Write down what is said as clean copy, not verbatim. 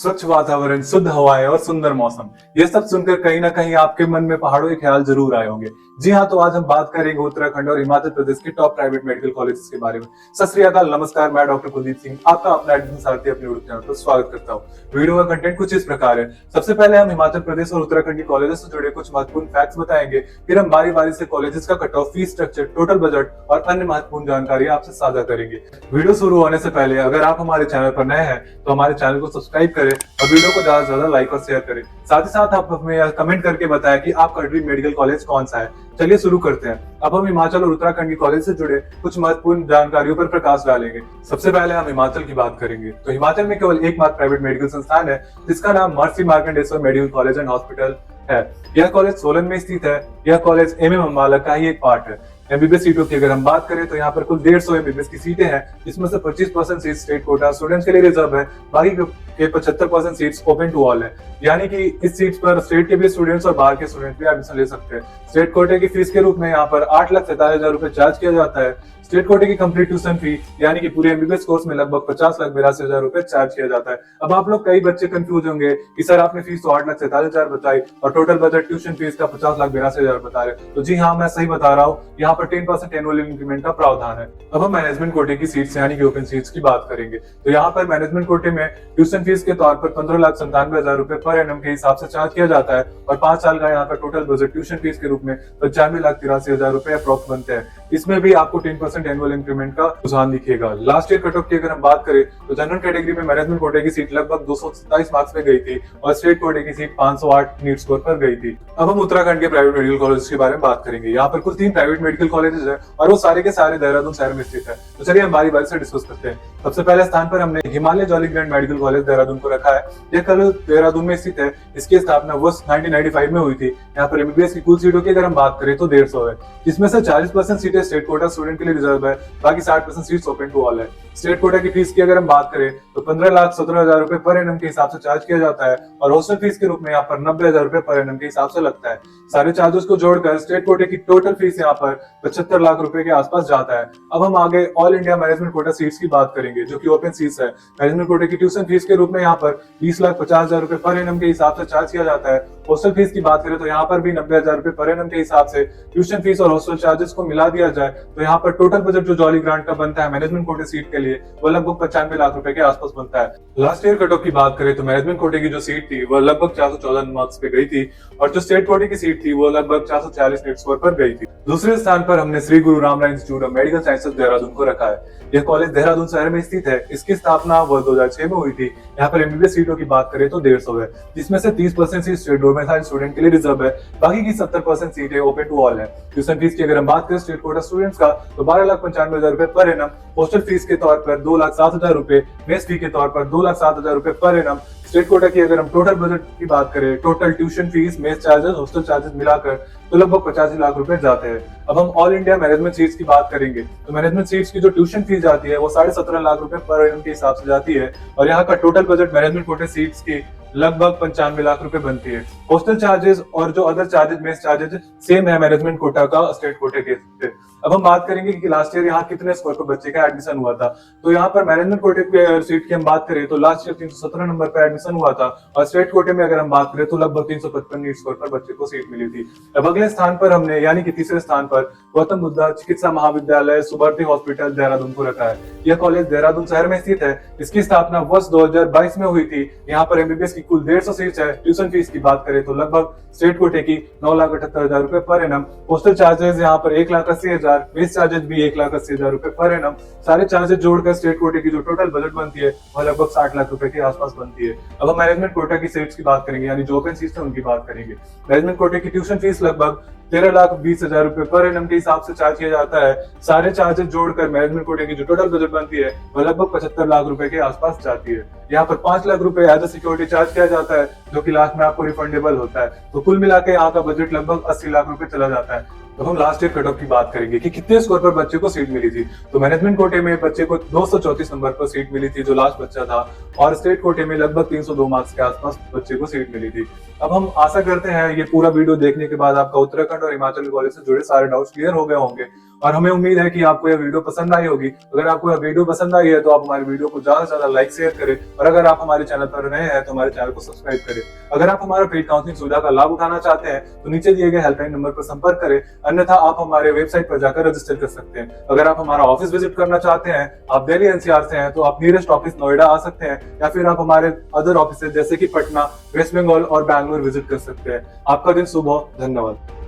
स्वच्छ वातावरण, शुद्ध हवाएं और सुंदर मौसम, ये सब सुनकर कहीं ना कहीं आपके मन में पहाड़ों के ख्याल जरूर आए होंगे। जी हाँ, तो आज हम बात करेंगे उत्तराखंड और हिमाचल प्रदेश के टॉप प्राइवेट मेडिकल कॉलेजेस के बारे में। सत श्री अकाल, नमस्कार, मैं डॉक्टर कुलदीप सिंह आपका अपना एडमिशन सारथी अपने यूट्यूब चैनल पर स्वागत करता हूँ। वीडियो का कंटेंट कुछ इस प्रकार है। सबसे पहले हम हिमाचल प्रदेश और उत्तराखंड के कॉलेजेस से जुड़े कुछ महत्वपूर्ण फैक्ट्स बताएंगे, फिर हम बारी बारी से कॉलेजेस का cut off, fees structure, total budget और अन्य महत्वपूर्ण जानकारी आपसे साझा करेंगे। वीडियो शुरू होने से पहले अगर आप हमारे चैनल पर नए हैं तो हमारे चैनल को सब्सक्राइब करें और वीडियो को ज्यादा से ज्यादा लाइक और शेयर करें। साथ ही साथ आप हमें कमेंट करके बताएं कि आपका ड्रीम मेडिकल कॉलेज कौन सा है। चलिए शुरू करते हैं। अब हम हिमाचल और उत्तराखंड के कॉलेज से जुड़े कुछ महत्वपूर्ण जानकारियों पर प्रकाश डालेंगे। सबसे पहले हम हिमाचल की बात करेंगे। तो हिमाचल में केवल एकमात्र प्राइवेट मेडिकल संस्थान है जिसका नाम महर्षि Markandeshwar medical college and hospital है। यह कॉलेज सोलन में स्थित है। यह कॉलेज एमएम अम्बाला का ही एक पार्ट है। एमबीबीएस सीटों की अगर हम बात करें तो यहाँ पर कुल 150 एमबीबीएस की सीटें हैं, जिसमें से 25% सीट स्टेट कोटा स्टूडेंट्स के लिए रिजर्व है। बाकी के 75% सीट्स ओपन टू ऑल है, यानी कि इस सीट्स पर स्टेट के भी स्टूडेंट्स और बाहर के स्टूडेंट्स भी एडमिशन ले सकते हैं। स्टेट कोटे की फीस के रूप में यहाँ पर 8,47,000 रुपए चार्ज किया जाता है। स्टेट कोटे की कंप्लीट ट्यूशन फी यानी कि पूरे एमबीबीएस कोर्स में लगभग 50,82,000 रुपए चार्ज किया जाता है। अब आप लोग कई बच्चे कंफ्यूज होंगे कि सर आपने फीस तो 8,47,000 बताई और टोटल बजट ट्यूशन फीस का 50,82,000 बता रहे। तो जी हाँ, मैं सही बता रहा हूँ। यहाँ पर 10% एनुअल इंक्रीमेंट का प्रावधान है। अब हम मैनेजमेंट कोटे की सीट्स यानी कि ओपन सीट्स की बात करेंगे। तो यहाँ पर मैनेजमेंट कोटे में ट्यूशन फीस के तौर पर 15,97,000 रुपए पर एनम के हिसाब से चार्ज किया जाता है और 5 साल का यहाँ का टोटल बजट ट्यूशन फीस के रूप में 95,83,000 रुपए अप्रोक्स बनते हैं। इसमें भी आपको 10% एनुअल इंक्रीमेंट का रुझान दिखेगा। लास्ट ईयर कट ऑफ की अगर हम बात करें तो जनरल कैटेगरी में मैनेजमेंट कोटे की सीट लगभग 227 मार्क्स में गई थी और स्टेट कोटे की सीट 508 नीट स्कोर पर गई थी। अब हम उत्तराखंड के प्राइवेट मेडिकल कॉलेज के बारे में बात करेंगे। यहाँ पर कुल 3 प्राइवेट मेडिकल कॉलेजेस है और वो सारे के सारे देहरादून शहर में स्थित है। तो चलिए हम बारी बारी से डिस्कस करते हैं। सबसे पहले स्थान पर हमने Himalaya jolly grand medical college Dehradun को रखा है। यह कॉलेज देहरादून में स्थित है। इसकी स्थापना वर्ष 1995 में हुई थी। यहाँ पर एमबीबीएस की कुल सीटों की अगर हम बात करें तो 150 है, जिसमें से 40% सीटें स्टेट कोटा स्टूडेंट के लिए रिजर्व है, बाकी 60% सीट्स ओपन टू ऑल है। स्टेट कोटा की फीस की अगर हम बात करें तो 15,17,000 रुपए पर एनम के हिसाब से चार्ज किया जाता है और हॉस्टल फीस के रूप में यहाँ पर 90,000 रुपए पर एनम के हिसाब से लगता है। सारे चार्जेस को जोड़कर स्टेट कोटे की टोटल फीस यहाँ पर 75 लाख रुपए के आसपास जाता है। अब हम आगे all India management quota seats की बात करेंगे, जो कि ओपन सीट्स है। मैनेजमेंट कोटे की ट्यूशन फीस के रूप में यहाँ पर 20,50,000 रुपए पर एनम के हिसाब से चार्ज किया जाता है। हॉस्टल फीस की बात करें तो यहाँ पर भी 90,000 रुपए पर एनम के हिसाब से ट्यूशन फीस और हॉस्टल चार्जेस को मिला दिया जाए तो यहाँ पर टोटल बजट जो जॉली ग्रांट का बनता है मैनेजमेंट कोटे सीट के लिए वो लगभग 95 लाख रुपए के आसपास बनता है। लास्ट ईयर कट ऑफ की बात करें तो मैनेजमेंट कोटे की जो सीट थी वो लगभग 414 मार्क्स पे गई थी और जो स्टेट कोटे की सीट थी वो लगभग 440 नीट स्कोर पर गई थी। दूसरे स्थान पर हमने Shri Guru Ramrai institute of medical sciences Dehradun को रखा है। यह कॉलेज देहरादून शहर में स्थित है। इसकी स्थापना वर्ष 2006 में हुई थी। यहाँ पर एमबीबीएस सीटों की बात करें तो 150 है, जिसमें से 30% सीट स्टेट डोमिसाइल स्टूडेंट के लिए रिजर्व है, बाकी की 70% सीटें ओपन टू ऑल है। ट्यूशन फीस की अगर हम बात करें स्टेट कोटा स्टूडेंट्स का तो 12,95,000 रुपए पर एनम, हॉस्टल फीस के तौर पर 2,07,000 रुपए, मेस फी के तौर पर 2,07,000 रुपए पर एनम। स्टेट कोटा की अगर हम टोटल बजट की बात करें, total tuition fees, mess charges, hostel charges मिलाकर तो लगभग 85 लाख रुपए जाते हैं। अब हम ऑल इंडिया मैनेजमेंट सीट्स की बात करेंगे तो मैनेजमेंट सीट्स की जो ट्यूशन फीस जाती है वो 17.5 लाख रुपए पर एनम के हिसाब से जाती है और यहाँ का टोटल बजट मैनेजमेंट कोटे सीट्स की लगभग 95 लाख रुपए बनती है। हॉस्टल चार्जेस और जो other charges, mess charges same है मैनेजमेंट कोटा का स्टेट कोटे के। अब हम बात करेंगे कि लास्ट ईयर यहाँ कितने स्कोर पर बच्चे का एडमिशन हुआ था। तो यहाँ पर मैनेजमेंट कोटे की सीट की हम बात करें तो लास्ट ईयर 317 नंबर पर एडमिशन हुआ था और स्टेट कोटे में अगर हम बात करें तो लगभग 355 नीट स्कोर पर बच्चे को सीट मिली थी। अब अगले स्थान पर हमने यानी कि तीसरे स्थान पर गौतम बुद्धा चिकित्सा महाविद्यालय सुबर्ती हॉस्पिटल देहरादून को रखा है। यह कॉलेज देहरादून शहर में स्थित है। इसकी स्थापना वर्ष 2022 में हुई थी। यहाँ पर एमबीबीएस की कुल 150 सीट्स है। ट्यूशन फीस की बात करें तो लगभग स्टेट कोटे की 9,78,000 रुपए पर एनम, हॉस्टल चार्जेस यहाँ पर 1,80,000, मेस चार्जेस भी 1,80,000 रुपए पर एनम। सारे चार्जेस जोड़कर स्टेट कोटे की जो टोटल बजट बनती है वह लगभग 60 लाख रुपए के आसपास बनती है। अब हम मैनेजमेंट कोटा की सीट्स की बात करेंगे, यानी जो ओपन सीट्स है उनकी बात करेंगे। मैनेजमेंट कोटे की ट्यूशन फीस लगभग 13,20,000 रुपए पर एनम के हिसाब से चार्ज किया जाता है। सारे चार्जेस जोड़कर मैनेजमेंट कोटे की जो टोटल बजट बनती है वह लगभग 75 लाख रुपए के आसपास जाती है। यहाँ पर 5 लाख रुपए एज अ सिक्योरिटी चार्ज किया जाता है, जो कि लास्ट में आपको रिफंडेबल होता है। तो कुल मिलाकर यहाँ का बजट लगभग 80 लाख रुपए चला जाता है। तो हम लास्ट ईयर कट ऑफ की बात करेंगे कि कितने स्कोर पर बच्चे को सीट मिली थी। तो मैनेजमेंट कोटे में बच्चे को 234 नंबर पर सीट मिली थी, जो लास्ट बच्चा था, और स्टेट कोटे में लगभग 302 मार्क्स के आसपास बच्चे को सीट मिली थी। अब हम आशा करते हैं ये पूरा वीडियो देखने के बाद आपका उत्तराखंड और हिमाचल कॉलेज से जुड़े सारे डाउट्स क्लियर हो गए होंगे और हमें उम्मीद है कि आपको यह वीडियो पसंद आई होगी। अगर आपको यह वीडियो पसंद आई है तो आप हमारे वीडियो को ज्यादा से ज्यादा लाइक शेयर करें, और अगर आप हमारे चैनल पर नए हैं तो हमारे चैनल को सब्सक्राइब करें। अगर आप हमारा पेड काउंसलिंग सुविधा का लाभ उठाना चाहते हैं तो नीचे दिए गए हेल्पलाइन नंबर पर संपर्क करें, अन्यथा आप हमारे वेबसाइट पर जाकर रजिस्टर कर सकते हैं। अगर आप हमारा ऑफिस विजिट करना चाहते हैं, आप दिल्ली एनसीआर से हैं, तो आप नियरेस्ट ऑफिस नोएडा आ सकते हैं, या फिर आप हमारे अदर ऑफिस जैसे कि पटना, वेस्ट बंगाल और बैंगलोर विजिट कर सकते हैं। आपका दिन शुभ हो। धन्यवाद।